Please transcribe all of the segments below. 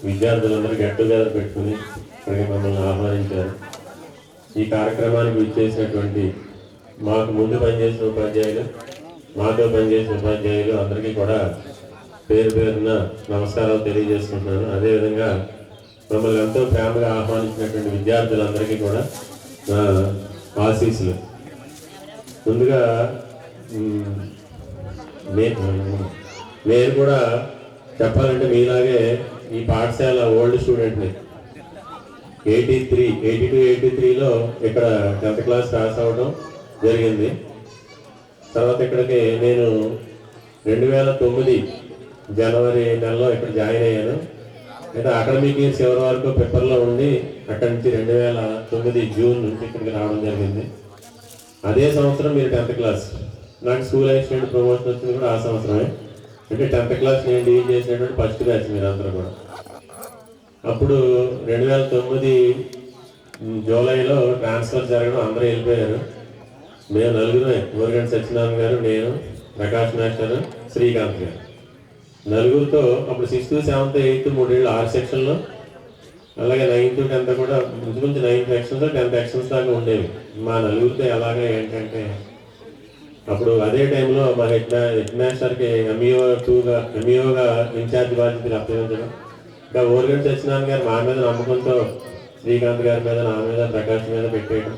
విద్యార్థులందరూ get together పెట్టుకుని ఇక్కడికి మమ్మల్ని ఆహ్వానించారు. ఈ కార్యక్రమానికి విచ్చేసినటువంటి మాకు ముందు పనిచేసిన ఉపాధ్యాయులు, మాతో పనిచేసిన ఉపాధ్యాయులు అందరికీ కూడా పేరు పేరున నమస్కారాలు తెలియజేసుకుంటున్నాను. అదేవిధంగా మమ్మల్ని ఎంతో ప్రేమగా ఆహ్వానించినటువంటి విద్యార్థులందరికీ కూడా నా ఆశీస్సులు. ముందుగా నేను కూడా చెప్పాలంటే మీలాగే ఈ పాఠశాల ఓల్డ్ స్టూడెంట్ని. 82-83లో ఇక్కడ 10th క్లాస్ పాస్ అవ్వడం జరిగింది. తర్వాత ఇక్కడికి నేను 2009 జనవరి నెలలో ఇక్కడ జాయిన్ అయ్యాను. అయితే అకాడమిక్ ఇయర్ చివరి వరకు పేపర్లో ఉండి అక్కడి నుంచి 2009 జూన్ నుంచి ఇక్కడికి రావడం జరిగింది. అదే సంవత్సరం మీరు 10th క్లాస్, నాకు స్కూల్ అసిస్టెంట్ ప్రమోషన్ వచ్చింది కూడా ఆ సంవత్సరమే. అంటే 10th క్లాస్ నేను డీల్ చేసినటువంటి ఫస్ట్ బ్యాచ్ మీరు అందరూ కూడా. అప్పుడు 2009 జూలైలో ట్రాన్స్ఫర్ జరగడం, అందరూ వెళ్ళిపోయారు. మేము నలుగురమే, ఊరగంటి సత్యనారాయణ గారు, నేను, ప్రకాష్ మాస్టర్, శ్రీకాంత్ గారు, నలుగురితో అప్పుడు 6th, 7th, 8th 3 ఏళ్ళు 6 సెక్షన్లో, అలాగే 9th, 10th కూడా ఇంచుమించు 9 సెక్షన్స్ 10 సెక్షన్స్ దాకా ఉండేవి. మా నలుగురితో ఎలాగే ఏంటంటే అప్పుడు అదే టైంలో మా హెడ్ మాస్టర్కి ఎంఈఓగా ఇన్ఛార్జ్ బాధ్యతలు అప్పగించడం. ఇంకా ఊరగంటి సత్యనారాయణ గారు మా మీద నమ్మకంతో శ్రీకాంత్ గారి మీద, నా మీద, ప్రకాష్ మీద పెట్టేయడం.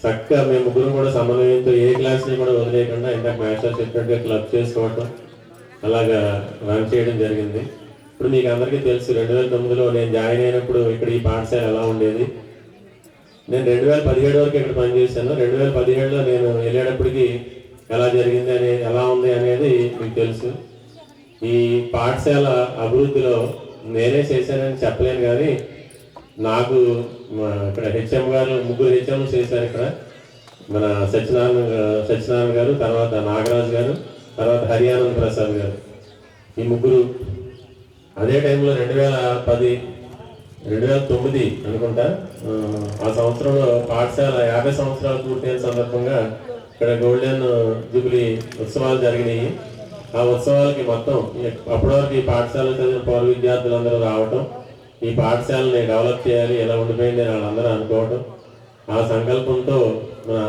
చక్కగా మేము ముగ్గురు కూడా సమన్వయంతో ఏ క్లాస్ని కూడా వదిలేయకుండా ఇందాక మాస్టర్ చెప్పినట్టుగా క్లబ్ చేసుకోవటం, అలాగా రన్ చేయడం జరిగింది. ఇప్పుడు మీకు అందరికీ తెలుసు 2009లో నేను జాయిన్ అయినప్పుడు ఇక్కడ ఈ పాఠశాల ఎలా ఉండేది. నేను 2017 వరకు ఇక్కడ పనిచేశాను. 2017లో నేను వెళ్ళేటప్పటికి ఎలా జరిగింది అనేది, ఎలా ఉంది అనేది మీకు తెలుసు. ఈ పాఠశాల అభివృద్ధిలో నేనే చేశానని చెప్పలేను, కానీ నాకు ఇక్కడ హెచ్ఎం గారు, ముగ్గురు హెచ్ఎం చేశారు ఇక్కడ. మన సత్యనారాయణ గారు, తర్వాత నాగరాజు గారు, తర్వాత హరియానంద్ ప్రసాద్ గారు, ఈ ముగ్గురు. అదే టైంలో 2009 అనుకుంటా, ఆ సంవత్సరంలో పాఠశాల 50 సంవత్సరాలు పూర్తయిన సందర్భంగా ఇక్కడ గోల్డెన్ జూబ్లీ ఉత్సవాలు జరిగినాయి. ఆ ఉత్సవాలకి మొత్తం అప్పటి వరకు ఈ పాఠశాల చదివిన పౌర విద్యార్థులందరూ రావటం, ఈ పాఠశాలని డెవలప్ చేయాలి, ఎలా ఉండిపోయింది అని వాళ్ళందరూ అనుకోవటం. ఆ సంకల్పంతో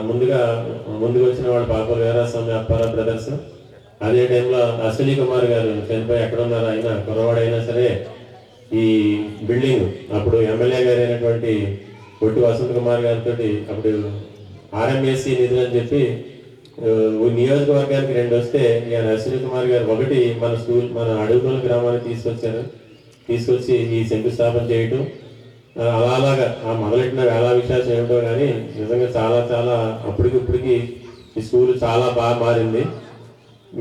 ముందుకు వచ్చిన వాళ్ళు పాప వీరాస్వామి అప్పారా బ్రదర్స్. అదే టైంలో అశ్విని కుమార్ గారు చనిపోయి ఎక్కడున్నారు, అయినా కుర్రవాడైనా సరే ఈ బిల్డింగ్ అప్పుడు ఎమ్మెల్యే గారు అయినటువంటి కొట్టి వసంత్ కుమార్ గారితో అప్పుడు ఆర్ఎంఎస్సి నిధులు అని చెప్పి నియోజకవర్గానికి 2 వస్తే ఈయన అశ్విని కుమార్ గారు ఒకటి మన అడుగుల గ్రామానికి తీసుకొచ్చి ఈ శంకుస్థాపన చేయటం. అలాగా ఆ మొదలెట్టిన వేళ విశేషం ఏమిటో కానీ నిజంగా చాలా చాలా అప్పటికిప్పటికి ఈ స్కూల్ చాలా బాగా మారింది.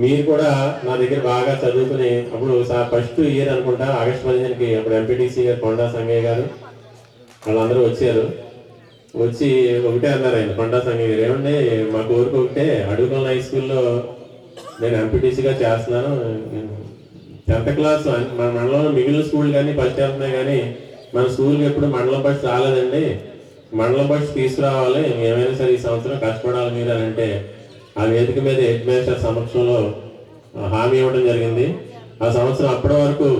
మీరు కూడా నా దగ్గర బాగా చదువుకుని అప్పుడు ఫస్ట్ ఇయర్ అనుకుంటా ఆగస్టు 15కి అప్పుడు ఎంపీటీసీ గారు కొండా సంగయ్య గారు వాళ్ళందరూ వచ్చి ఒకటే అన్నారు ఆయన, కొండా సంగయ్య గారు, ఏమండి మా కోరిక ఒకటే, అడుగుల హై స్కూల్లో నేను ఎంపీటీసీగా చేస్తున్నాను. 10th క్లాస్ మన మండలంలో మిగిలిన స్కూల్ కానీ ఫస్ట్ వెళ్తున్నాయి, కానీ మన స్కూల్కి ఎప్పుడు మండలం బస్ రాలేదండి, మండలం బస్ తీసుకురావాలి, ఏమైనా సరే ఈ సంవత్సరం కష్టపడాలి మీరు అని అంటే ఆ వేదిక మీద హెడ్ మాస్టర్ సమక్షంలో హామీ ఇవ్వడం జరిగింది. ఆ సంవత్సరం అప్పటి వరకు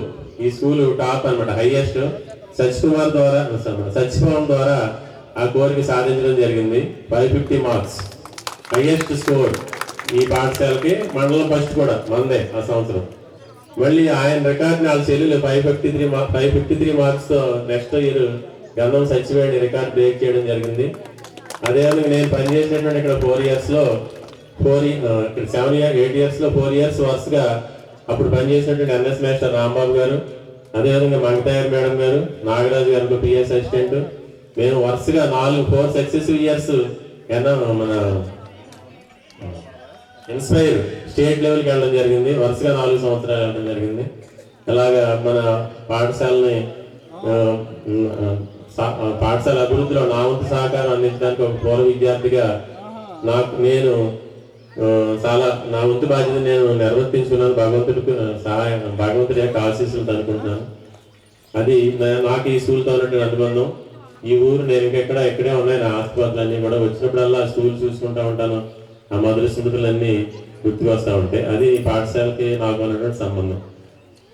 ఈ స్కూల్ టాప్ అనమాట, హైయెస్ట్. సత్యభవన్ ద్వారా ఆ కోరిక సాధించడం జరిగింది. 550 మార్క్స్ హైయెస్ట్ స్కోర్ ఈ పాఠశాలకి. మండలం ఫస్ట్ కూడా మందే ఆ సంవత్సరం. మళ్ళీ ఆయన రికార్డ్ని వాళ్ళ చెల్లెలు 553 మార్క్స్తో నెక్స్ట్ ఇయర్ గంధం సచివేడి రికార్డ్ బ్రేక్ చేయడం జరిగింది. అదేవిధంగా నేను పనిచేసినటువంటి ఇక్కడ 4 ఇయర్స్లో 7 years 8 yearsలో 4 years వరుసగా అప్పుడు పనిచేసినటువంటి ఎన్ఎస్ మాస్టర్ రాంబాబు గారు, అదేవిధంగా మంగతాయర్ మేడం గారు, నాగరాజు గారు పిఎస్ అసిస్టెంట్, మేము వరుసగా 4 సక్సెసివ్ ఇయర్స్ మన ఇన్స్పైర్ స్టేట్ లెవెల్కి వెళ్ళడం జరిగింది. వరుసగా 4 సంవత్సరాలు వెళ్ళడం జరిగింది. అలాగా మన పాఠశాల అభివృద్ధిలో నా వంతు సహకారం అందించడానికి ఒక పూర్వ విద్యార్థిగా నేను చాలా నా వంతు బాధ్యత నేను నిర్వర్తించుకున్నాను. భగవంతుడి యొక్క ఆశీస్సులు అనుకుంటున్నాను. అది నాకు ఈ స్కూల్తో ఉన్నటువంటి అనుబంధం. ఈ ఊరు నేను ఎక్కడే ఉన్నాయి నా ఆసుపత్రులు అన్నీ కూడా. వచ్చినప్పుడల్లా స్కూల్ చూసుకుంటూ ఉంటాను, ఆ మధుర స్మృతులన్నీ గుర్తుకు వస్తూ ఉంటాయి. అది ఈ పాఠశాలకి నాకు ఉన్నటువంటి సంబంధం.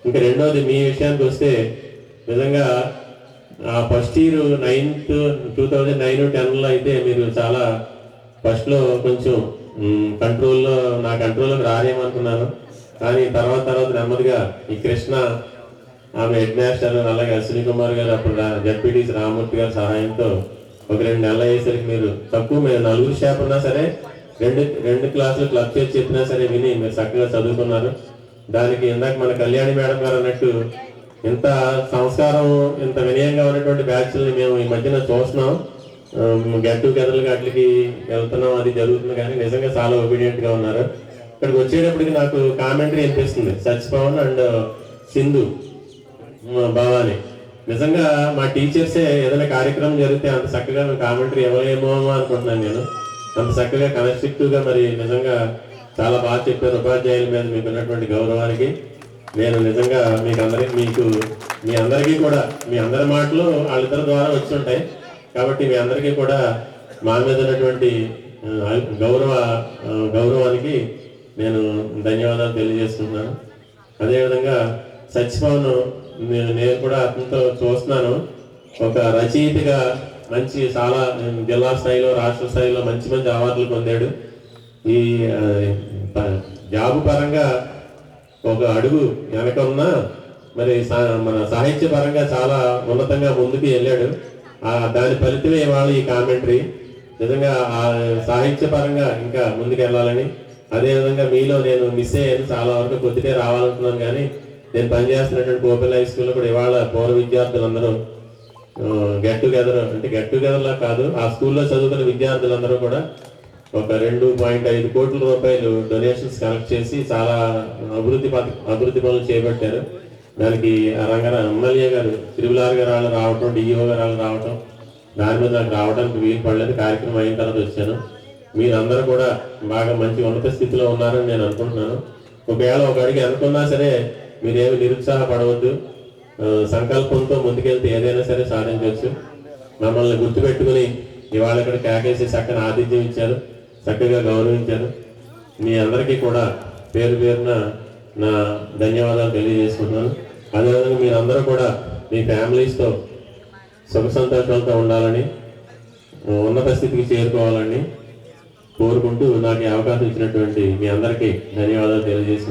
ఇంకా రెండవది మీ విషయానికి వస్తే నిజంగా ఫస్ట్ ఇయర్ 9th 2009-10లో అయితే మీరు చాలా ఫస్ట్లో కొంచెం నా కంట్రోల్లోకి రారేమనుకున్నాను. కానీ తర్వాత నెమ్మదిగా ఈ కృష్ణ, ఆమె హెడ్ మాస్టర్, అలాగే అశ్విని కుమార్ గారు, అప్పుడు జడ్పీటీసీ రామూర్తి గారి సహాయంతో ఒక 2 నెలలు అయ్యేసరికి మీరు మేము 4 స్టాఫ్ ఉన్నా సరే రెండు క్లాసులు క్లబ్ చేసి చెప్పినా సరే విని మీరు చక్కగా చదువుకున్నారు. దానికి ఇందాక మన కళ్యాణి మేడం గారు అన్నట్టు ఇంత సంస్కారం, ఇంత వినయంగా ఉన్నటువంటి బ్యాచ్ల్ని మేము ఈ మధ్యన చూస్తున్నాం. గెట్ టుగెదర్లకి వాటికి వెళ్తున్నాం, అది జరుగుతుంది. కానీ నిజంగా చాలా ఒబీడియంట్గా ఉన్నారు. ఇక్కడికి వచ్చేటప్పటికి నాకు కామెంటరీ అనిపిస్తుంది, సచ్ పవన్ అండ్ సింధు భవాని. నిజంగా మా టీచర్సే ఏదైనా కార్యక్రమం జరిగితే అంత చక్కగా కామెంటరీ ఇవ్వలేమో అనుకుంటున్నాను నేను. అంత చక్కగా కన్స్ట్రక్టివ్గా మరి నిజంగా చాలా బాగా చెప్పారు. ఉపాధ్యాయుల మీద మీకు ఉన్నటువంటి గౌరవానికి నేను నిజంగా మీ అందరికీ కూడా మీ అందరి మాటలు వాళ్ళిద్దరి ద్వారా వచ్చి ఉంటాయి. కాబట్టి మీ అందరికీ కూడా మా మీద ఉన్నటువంటి గౌరవానికి నేను ధన్యవాదాలు తెలియజేస్తున్నాను. అదేవిధంగా సత్యభావన్ నేను కూడా అతనితో చూస్తున్నాను. ఒక రచయితగా మంచి చాలా జిల్లా స్థాయిలో, రాష్ట్ర స్థాయిలో మంచి అవార్డులు పొందాడు. ఈ జాబు పరంగా ఒక అడుగు వెనక ఉన్నా మరి మన సాహిత్య పరంగా చాలా ఉన్నతంగా ముందుకు వెళ్ళాడు. దాని ఫలితమే ఇవాళ ఈ కామెంటరీ. నిజంగా ఆ సాహిత్య పరంగా ఇంకా ముందుకు వెళ్ళాలని, అదేవిధంగా మీలో నేను మిస్ అయ్యాను. చాలా వరకు కొద్దిగా రావాలనుకున్నాను, కానీ నేను పనిచేస్తున్నటువంటి కోపెల్ హై స్కూల్లో కూడా ఇవాళ పూర్వ విద్యార్థులందరూ గెట్ టుగెదర్లా కాదు, ఆ స్కూల్లో చదువుకున్న విద్యార్థులందరూ కూడా ఒక 2.5 కోట్ల రూపాయలు డొనేషన్స్ కలెక్ట్ చేసి చాలా అభివృద్ధి పనులు చేపట్టారు. దానికి ఎమ్మెల్యే గారు త్రిపులార్ గారు వాళ్ళు రావటం, డిఈఓ గారు వాళ్ళు రావటం, దాని మీద నాకు రావడానికి వీలు పడలేదు. కార్యక్రమం అయిన తర్వాత వచ్చాను. మీరందరూ కూడా బాగా మంచి ఉన్నత స్థితిలో ఉన్నారని నేను అనుకుంటున్నాను. ఒకవేళ ఒక అడిగి అనుకున్నా సరే మీరేమి నిరుత్సాహపడవద్దు. సంకల్పంతో ముందుకెళ్తే ఏదైనా సరే సాధించవచ్చు. మమ్మల్ని గుర్తుపెట్టుకుని ఇవాళ ఇక్కడ కేకేసి చక్కని ఆతిథ్యం ఇచ్చారు, చక్కగా గౌరవించారు. మీ అందరికీ కూడా పేరు పేరున నా ధన్యవాదాలు తెలియజేసుకుంటున్నాను. అదేవిధంగా మీరందరూ కూడా మీ ఫ్యామిలీస్తో సుఖ సంతోషాలతో ఉండాలని, ఉన్నత స్థితికి చేరుకోవాలని కోరుకుంటూ నాకు ఈ అవకాశం ఇచ్చినటువంటి మీ అందరికీ ధన్యవాదాలు తెలియజేసుకుంటున్నాను.